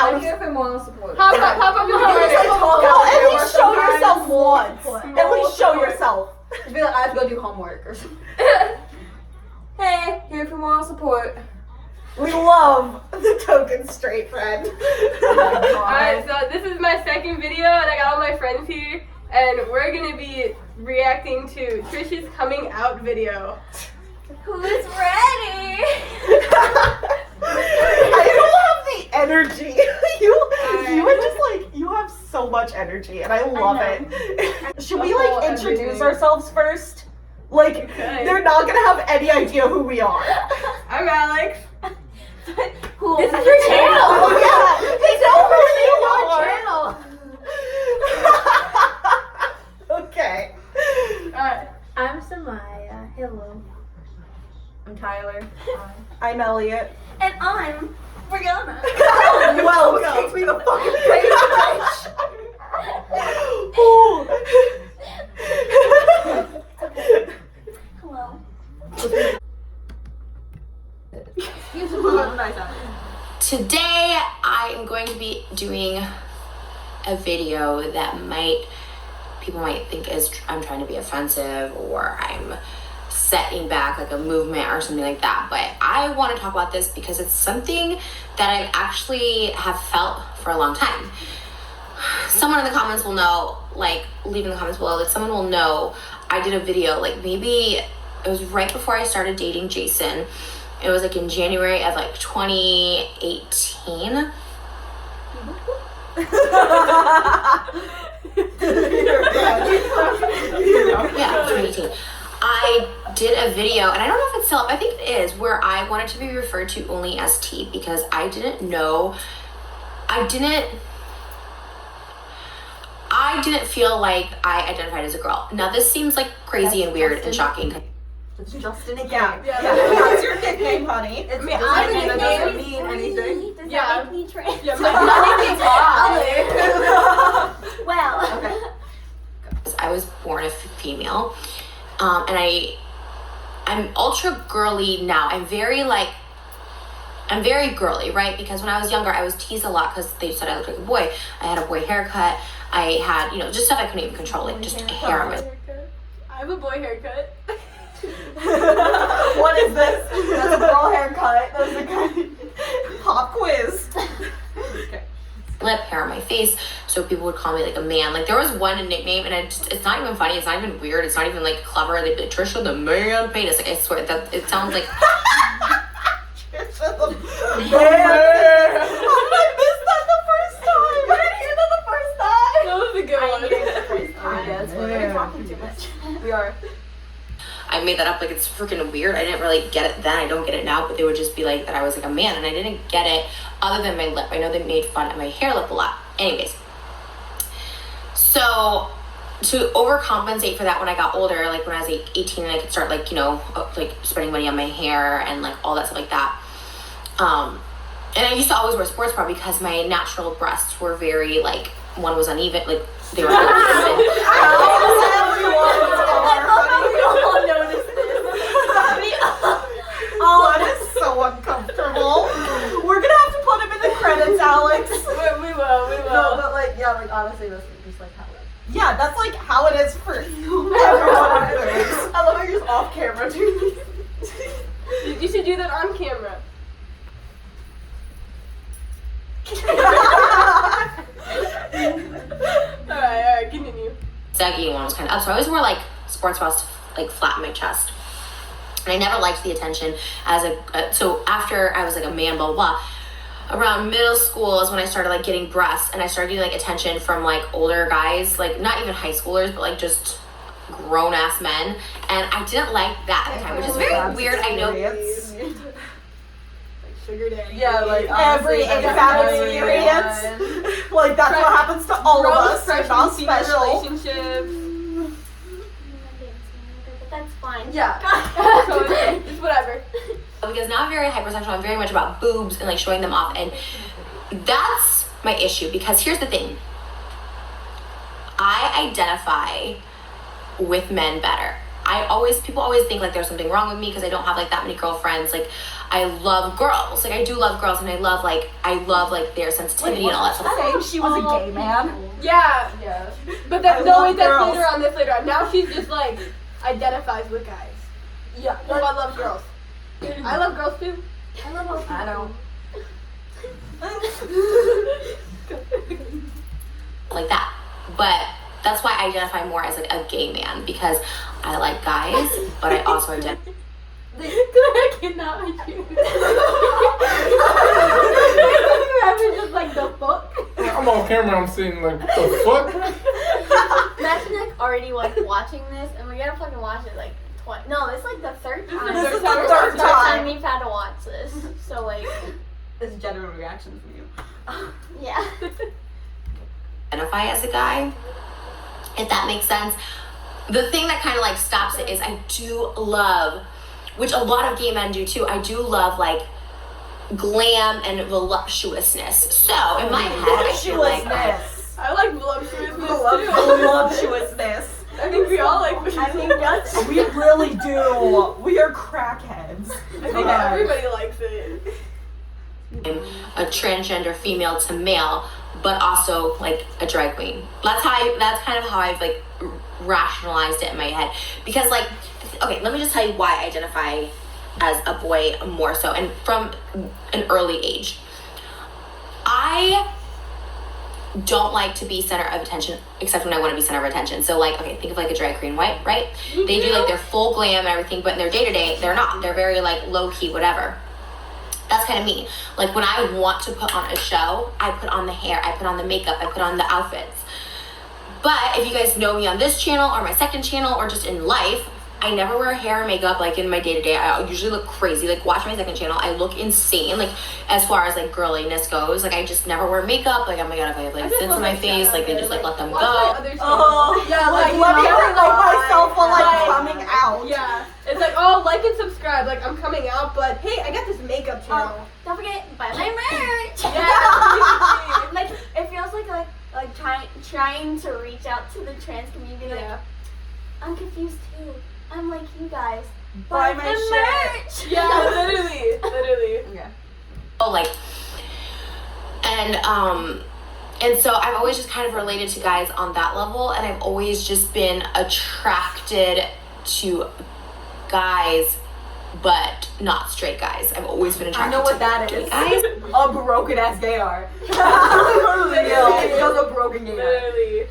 I'm here for moral support. Pop up your heart. At least show yourself once. At least show yourself. Just be like, I have to go do homework or something. Hey, here for moral support. We love the token straight friend. Alright, so this is my second video, and I got all my friends here, and we're gonna be reacting to Trish's coming out video. Who's ready? I don't have the energy. You are just like, you have so much energy, and I love it. Should we like introduce ourselves first? Like, Okay. they're not gonna have any idea who we are. I'm Alex. Cool. This is your channel. Oh yeah, they know who you are. Okay. Alright. I'm Samaya. Hello. I'm Tyler. I'm Elliot. And I'm Brianna. Welcome. Takes me the fucking page, bitch. Ooh. Hello. Today I am going to be doing a video that people might think is I'm trying to be offensive or I'm setting back like a movement or something like that, but I want to talk about this because it's something that I actually have felt for a long time. Someone in the comments will know, like leave in the comments below, like someone will know I did a video, like maybe it was right before I started dating Jason. It was like in January of like 2018. Yeah, 2018. I did a video, and I don't know if it's still up, I think it is, where I wanted to be referred to only as T because I didn't feel like I identified as a girl. Now this seems like crazy and weird and shocking. It's just a nickname. Yeah. That's your nickname, honey. It's I mean, just a I'm nickname that nickname. doesn't mean anything. Does Yeah. that make me trans? Yeah, Well. Okay. I was born a female, and I'm ultra girly now. I'm very girly, right? Because when I was younger, I was teased a lot because they said I looked like a boy. I had a boy haircut. I had, just stuff I couldn't even control, like just hair on my. I have a boy haircut. What is this? That's a girl haircut. That's a guy. Pop quiz. Lip, hair on my face, so people would call me like a man. Like there was one nickname, and it's not even funny. It's not even weird. It's not even like clever. They'd be like, Trisha the man penis. Like I swear that it sounds like. Trisha the man. I missed that the first time. You didn't hear that the first time? That was a good one. Yeah, it's funny. We're talking too much. We are. I made that up like it's freaking weird. I didn't really get it then. I don't get it now, but they would just be like that I was like a man, and I didn't get it other than my lip. I know they made fun of my hair lip a lot. Anyways, so to overcompensate for that when I got older, like when I was like 18 and I could start like, like spending money on my hair and like all that stuff like that. And I used to always wear sports bra because my natural breasts were very like, one was uneven, like they were uneven. Oh, that is so uncomfortable. We're gonna have to put him in the credits, Alex. We will. No, but like, yeah, like honestly, that's just like how it is. Yeah, that's like how it is for everyone. I love how you're just off camera too. You should do that on camera. Alright, continue. Saggy one was kind of up, so I always wore like sports bras like flat in my chest. And I never liked the attention as so after I was like a man, blah, blah, blah. Around middle school is when I started like getting breasts, and I started getting like attention from like older guys, like not even high schoolers, but like just grown ass men. And I didn't like that at the time, which is very weird. I know. Sugar daddy. Yeah, like Every honestly, AFAB that's experience. everyone. Like that's what happens to all of us. We're Freshman not senior special. relationship. But that's fine. Yeah. So it's whatever. Because now I'm very hypersexual. I'm very much about boobs and like showing them off, and that's my issue. Because here's the thing: I identify with men better. people always think like there's something wrong with me because I don't have like that many girlfriends. Like I love girls. Like I do love girls, and I love like their sensitivity and all that stuff. Saying she was a gay man. Yeah. Yeah. But that's love that's girls. later on. This later on. Now she's just like identifies with guys. Yeah. Oh, I love girls. I love girls too. I love all I don't. Like that. But that's why I identify more as like a gay man, because I like guys, but I also identify. I cannot with you. Remember just like the fuck? I'm on camera, I'm seeing like, the fuck? Imagine like already like watching this, and we gotta fucking watch it like twice. No, it's like the third time. This is the third time. we've had to watch this. So like, This is genuine reaction from you. yeah. Identify as a guy, if that makes sense. The thing that kind of like stops it is I do love, which a lot of gay men do too, I do love like glam and voluptuousness. So in my head I feel like Voluptuousness. I like voluptuousness too. Voluptuousness. I think we all like. I mean, that's We really do. We are crackheads. I think everybody likes it. I'm a transgender female to male, but also like a drag queen. That's kind of how I've like rationalized it in my head. Because like, okay, let me just tell you why I identify as a boy more so, and from an early age. I don't like to be center of attention, except when I want to be center of attention. So like, okay, think of like a drag queen, right? They do like their full glam and everything, but in their day-to-day, they're not. They're very like low-key, whatever. That's kind of me. Like when I want to put on a show, I put on the hair, I put on the makeup, I put on the outfits. But if you guys know me on this channel or my second channel or just in life, I never wear hair and makeup like in my day-to-day. I usually look crazy. Like watch my second channel, I look insane. Like as far as like girliness goes, like I just never wear makeup. Like oh my god, if I have like zits on my face, like they just like let them go. Oh, yeah, like let me promote myself while I'm coming out. Yeah, it's like like and subscribe. Like I'm coming out, but hey, I got this makeup channel. don't forget buy my merch. Yeah. Like it feels like trying to reach out to the trans community. Like Yeah. I'm confused too. I'm like you guys. Buy Buy my the shit. merch. Yeah, literally. Okay. Oh, like, and so I've always just kind of related to guys on that level, and I've always just been attracted to guys, but not straight guys. I've always been I attracted know what to that gay is. guys. A broken ass gay art. Literally. Just a broken gay art. Literally.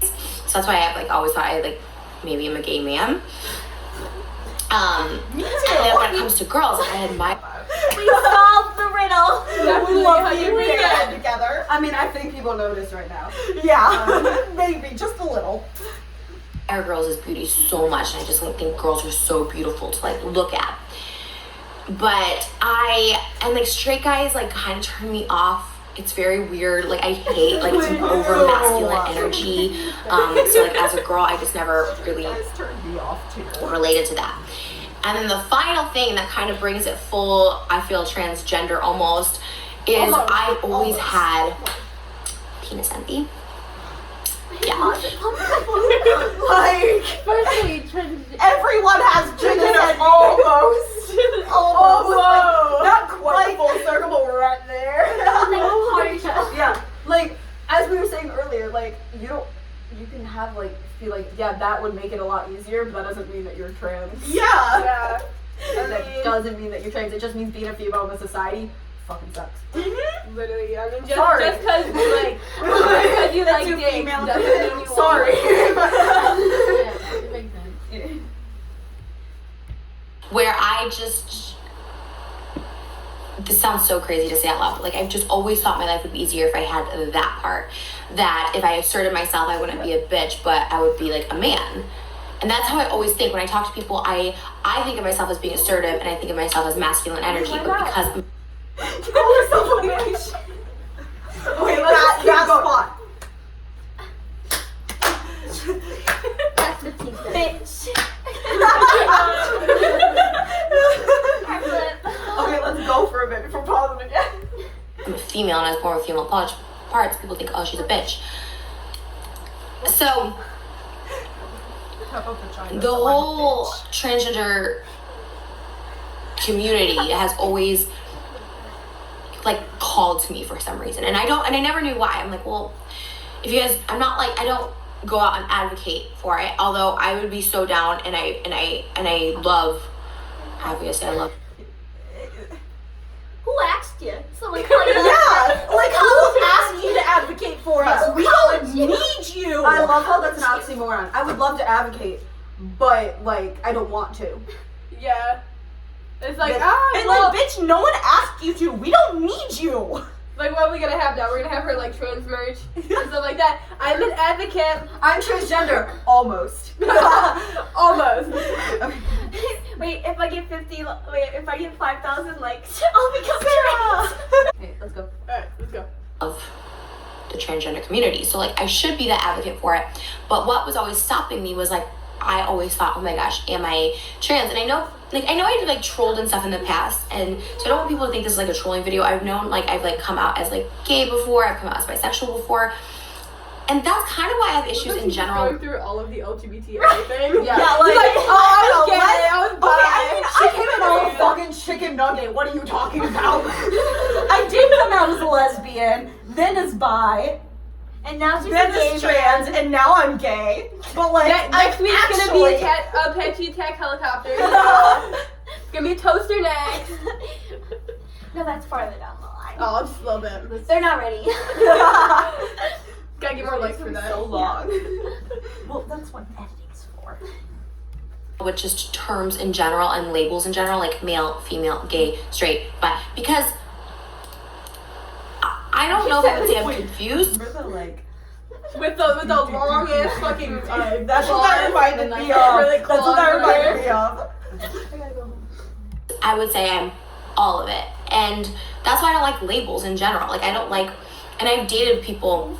So that's why I've like always thought I like maybe I'm a gay man. Me And then too. when it comes to girls, I admire. We solved the riddle. We love being 100%. gay together. I mean, I think people know this right now. Yeah, maybe just a little. Our girls' is beauty so much, and I just like, think girls are so beautiful to like look at. But like straight guys like kind of turn me off. It's very weird. Like I hate like it's an over masculine energy. So like as a girl, I just never really Guys turned me off too. related to that. And then the final thing that kind of brings it full, I feel transgender almost, is I've always had penis envy. Yeah. Like Firstly, everyone has penis envy. Almost. Like, not quite full circle, but we're right there. Yeah, like as we were saying earlier, like you can have like feel like yeah that would make it a lot easier, but that doesn't mean that you're trans. Yeah. yeah. And that doesn't mean that you're trans. It just means being a female in the society fucking sucks. Literally, I mean, Sorry. just because like, because you like Too dick female. doesn't mean you Sorry. Where I just, this sounds so crazy to say out loud, but like I've just always thought my life would be easier if I had that part. That if I asserted myself, I wouldn't be a bitch, but I would be like a man. And that's how I always think when I talk to people. I think of myself as being assertive, and I think of myself as masculine energy, but because Call yourself a bitch. Okay, let's That spot. That's the teeth. Bitch. Okay, let's go for a bit before pausing again. I'm a female and I was born with female parts, people think, oh, she's a bitch. So the whole transgender community has always like called to me for some reason, and I never knew why. I'm like, well, if you guys, I don't go out and advocate for it, although I would be so down, and I love, obviously I love. Who asked you? Someone Yeah, like who asked you to advocate for us? We don't need you. I love how that's an oxymoron. I would love to advocate, but like I don't want to. Yeah. It's like, and well, like, bitch, no one asked you to. We don't need you. like, what are we gonna have now? We're gonna have her, like, trans merch and stuff like that. I'm an advocate. I'm transgender, almost. Almost. Wait, if I get 5,000 likes, I'll become trans. Okay, let's go. Alright, let's go. Of the transgender community, so like I should be the advocate for it, but what was always stopping me was like I always thought, oh my gosh, am I trans? And I know I've like trolled and stuff in the past, and so I don't want people to think this is like a trolling video. I've known, like, I've like come out as like gay before, I've come out as bisexual before, and that's kind of why I have issues in general. Going through all of the LGBT everything. Yeah, Like, I was gay, I was bi. I came in all fucking chicken nugget. What are you talking about? I did come out as a lesbian, then as bi, And now she's then a gay as trans, man. and now I'm gay. But like, Next week's actually, gonna be a Apache attack helicopter. It's gonna be a toaster next. No, that's farther down the line. Oh, just a little bit. They're not ready. Gotta get more likes for that. So long. Well, that's what editing's for. With just terms in general and labels in general, like male, female, gay, straight, but because I don't know if I would say I'm confused. Remember, like, With the long ass fucking That's what that reminded me of. Really That's what that reminded me of. I would say I'm all of it, and that's why I don't like labels in general. Like I don't like, and I've dated people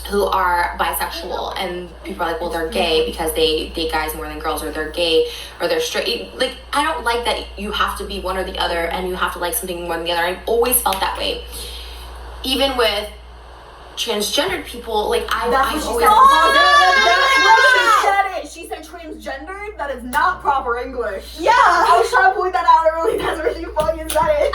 who are bisexual, and people are like, well, they're gay because they date guys more than girls, or they're gay, or they're straight. Like I don't like that you have to be one or the other, and you have to like something more than the other. I've always felt that way, even with transgendered people. Like I've always. She said transgendered. That is not proper English. Yeah. I was trying to point that out early. That's where she fucking said it.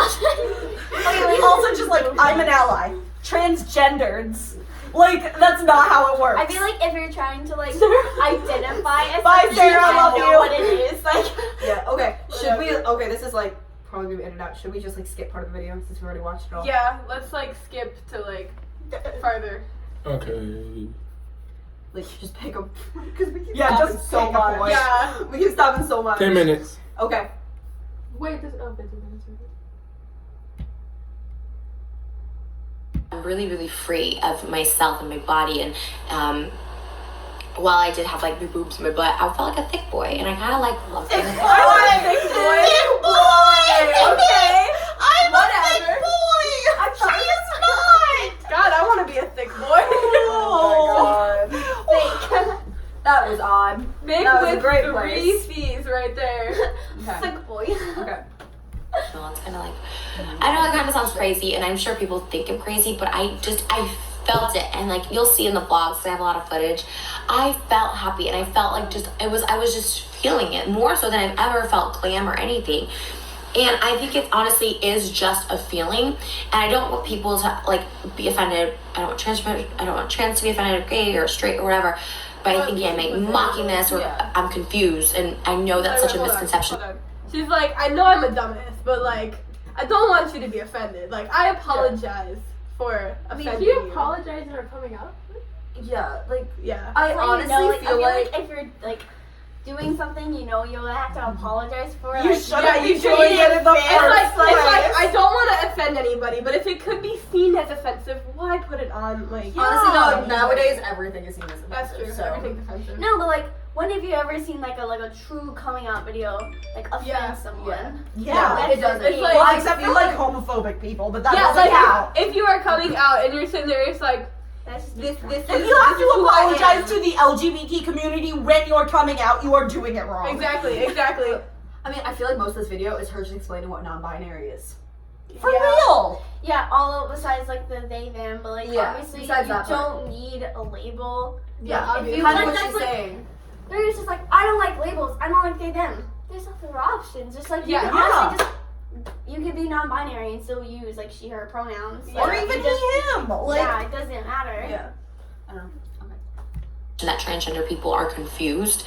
Okay, like, also just like, I'm an ally. Transgendereds. Like, that's not how it works. I feel like if you're trying to like identify as Bye, something, Sarah, I you love know you. what it is. Like, Yeah. Okay. Should we? Okay. This is like probably gonna be edited out. Should we just like skip part of the video since we already watched it all? Yeah, let's like skip to like farther. Okay. Like just pick them because we keep Yeah, stopping just so pick a much. point. Yeah. We keep stopping so much. 10 minutes. Okay. Wait, this 15 minutes. I'm really, really free of myself and my body, and while I did have like big boobs in my butt, I felt like a thick boy, and I kind of like loved it. Thick boy! Okay. I'm Whatever. a thick boy! She is not! God, I want to be a thick boy. Oh my god. That was odd. Big That was a with great 3 place. C's right there. Okay. sick boy. Okay. So it's kind of like, I know it kind of sounds crazy, and I'm sure people think I'm crazy, but I felt it, and like you'll see in the vlogs, I have a lot of footage. I felt happy, and I felt like I was just feeling it more so than I've ever felt glam or anything. And I think it honestly is just a feeling, and I don't want people to like be offended. I don't want trans to be offended, or gay or straight or whatever. But I think I'm like mocking this, or Yeah. I'm confused, and I know that's such a Hold on, misconception. hold on. She's like, I know I'm a dumbass, but like, I don't want you to be offended. Like, I apologize for offending Did you apologize for coming out? Yeah. Like Yeah. I Like, honestly you know, like, I feel like. if you're like doing something, you know, you'll have to apologize for it. You like, shouldn't Yeah, be you doing shouldn't it in the It's like, first place. I don't want to offend anybody, but if it could be seen as offensive, why put it on, like... Honestly, Yeah. no. Nowadays, everything is seen as That's offensive. true, So. everything's offensive. No, but like, when have you ever seen like a true coming out video like offend Yeah. someone? Yeah. It doesn't. It's like- Well, except for like homophobic people, but that Yeah, doesn't like, count. if you are coming out and you're sitting there, it's like, That's just this If is you have this to is who I am. apologize to the LGBT community when you're coming out, you are doing it wrong. Exactly. I mean, I feel like most of this video is her just explaining what non-binary is. For Yeah. real. Yeah, all besides like the they them, but like Yeah, obviously you besides that part. don't need a label. Yeah, if you kind of like, what that's she's like, saying. they're just like, I don't like labels. I don't like they them. There's other options. Just like you Yeah. can honestly just you can be non-binary and still use like she her pronouns. Or Like, even it just- him. Like, yeah, it doesn't matter. Yeah. I don't know. that transgender people are confused.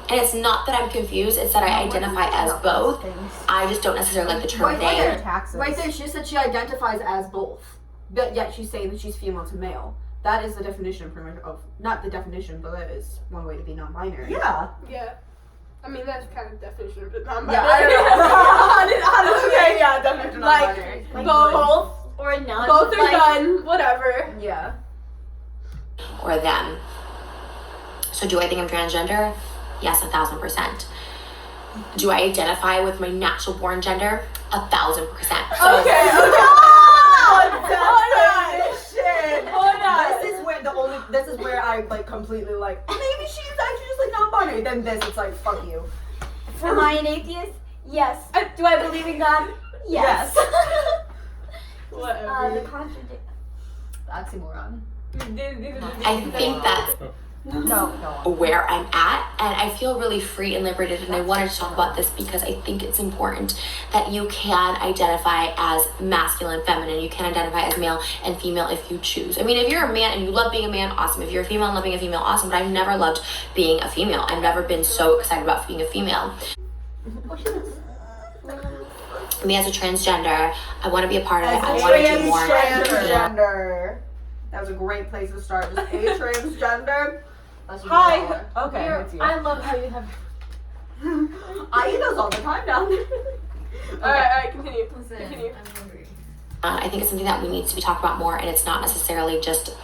And it's not that I'm confused, it's that I identify as both. I just don't necessarily like the term Right they. there. taxes. Right there, she said she identifies as both. But yet she's saying that she's female to male. That is the definition pretty much of, not the definition, but that is one way to be non-binary. Yeah. Yeah. I mean, that's kind of definition, but Yeah, non-binary. I don't know. Okay, yeah, definition of Like, non-binary. Like both. both or none. Both are like, done, whatever. Yeah. Or them. So do I think I'm transgender? Yes, 1,000%. Do I identify with my natural born gender? 1,000%. So Okay. This is where I like completely like maybe she's actually just like non-binary. Then this it's like fuck you. Am I an atheist? Yes. Do I believe in God? Yes. Whatever. The contradict. Oxymoron. I think that's No. where I'm at, and I feel really free and liberated, and I wanted to talk about this because I think it's important that you can identify as masculine, feminine. You can identify as male and female if you choose. I mean, if you're a man and you love being a man, awesome. If you're a female and loving a female, awesome. But I've never loved being a female. I've never been so excited about being a female. Me as a transgender, I want to be a part of it. I want to do more. Transgender. That was a great place to start. Just a transgender. That's what Hi. we are. Okay. It's you. I love how you have. I eat those all the time down there. Alright, continue. Continue. I'm hungry. I think it's something that we need to be talking about more, and it's not necessarily just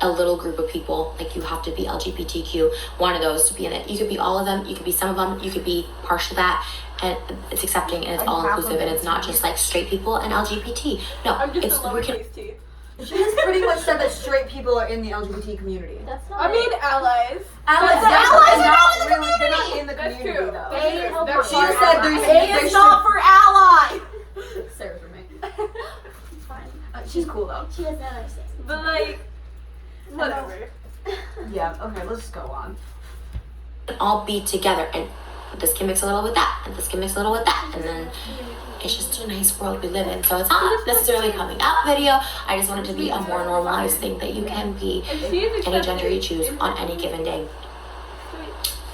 a little group of people. Like, you have to be LGBTQ, one of those to be in it. You could be all of them, you could be some of them, you could be partial to that, and it's accepting and it's all inclusive, and it's not just like straight people and LGBT. No, I'm just it's a we can. lowercase t. She has pretty much said that straight people are in the LGBT community. That's not. I mean, allies. Allies, But allies they're are really, they're not in the That's community true. though. They're She just said there's A is not for ally. Sarah's roommate. Fine. She's cool though. She doesn't understand. But like, whatever. Yeah. Okay. Let's just go on. all be together, and this can mix a little with that, and this can mix a little with that, and then it's just a nice world we live in. So it's not necessarily a coming out video. I just want it to be a more normalized thing that you can be any gender you choose on any given day.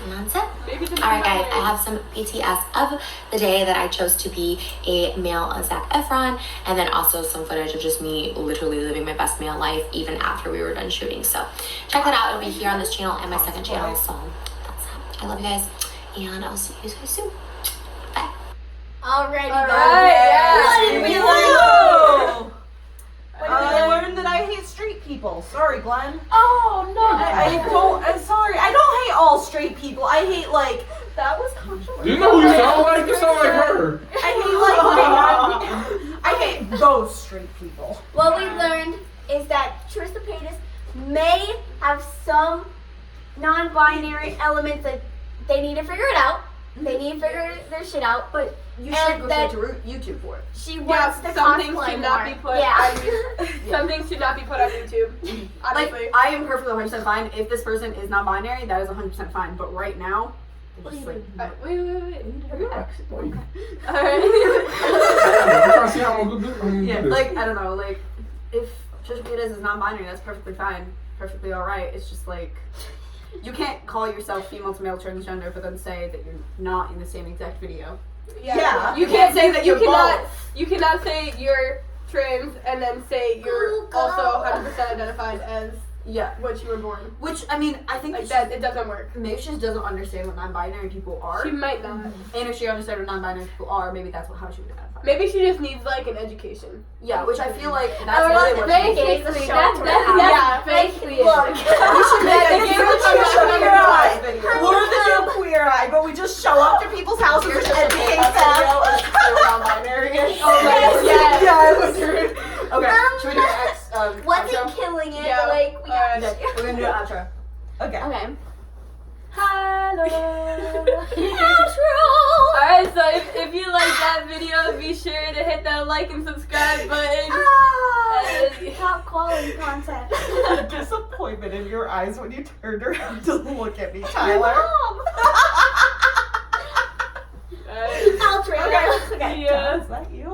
And that's it. Alright guys, I have some BTS of the day that I chose to be a male Zac Efron, and then also some footage of just me literally living my best male life even after we were done shooting. So check that out. It'll be here on this channel and my second channel. So that's it. I love you guys, and I'll see you guys soon. Bye. Alrighty, yeah. What did we learn? Whoa! I learned that I hate straight people. Sorry, Glenn. Oh no! I don't. I'm sorry. I don't hate all straight people. I hate like. That was controversial. You know who you sound like? You sound like her. I hate like. I hate those straight people. What we learned is that Trish the Paytas may have some non-binary elements that they need to figure it out. They need to figure their shit out, but You and should go that straight to YouTube for it. she wants to some things cosplay should not more. be put Yeah. Some things should not be put on YouTube. Like, Honestly. I am perfectly 100% fine. If this person is non-binary, that is 100% fine. But right now, it's just like, Wait. Like, Alright. I'm trying to see how I'm gonna do yeah, this. like, I don't know, like, if Trish Paytas is non-binary, that's perfectly fine. Perfectly alright. It's just like, you can't call yourself female to male transgender, but then say that you're not in the same exact video. Yeah. You can't say that you're both. You cannot say you're trans and then say you're also 100% identified as Yeah. what you were born. Which, I mean, I think Like that that, it doesn't work. maybe she just doesn't understand what non-binary people are. She might not. And if she understood what non-binary people are, maybe that's how she would identify. Maybe she just needs like an education. Yeah, which I feel like Or that's really what she needs. basically, That's yeah, basically it. look. We should make Yeah, a they new gave us a Queer Eye. video. We're the new Queer Eye, but we just show up to people's houses and educate them. non-binary. yes. Yes. Okay, should we do the X? Wasn't outro? killing it, Yeah. but like we got Okay, we're gonna do an outro. Okay. Okay. Alright, so if you like that video, be sure to hit that like and subscribe button. Top quality content. The disappointment in your eyes when you turned around to look at me, Tyler. Alright. I'll trade Yeah. Is that you?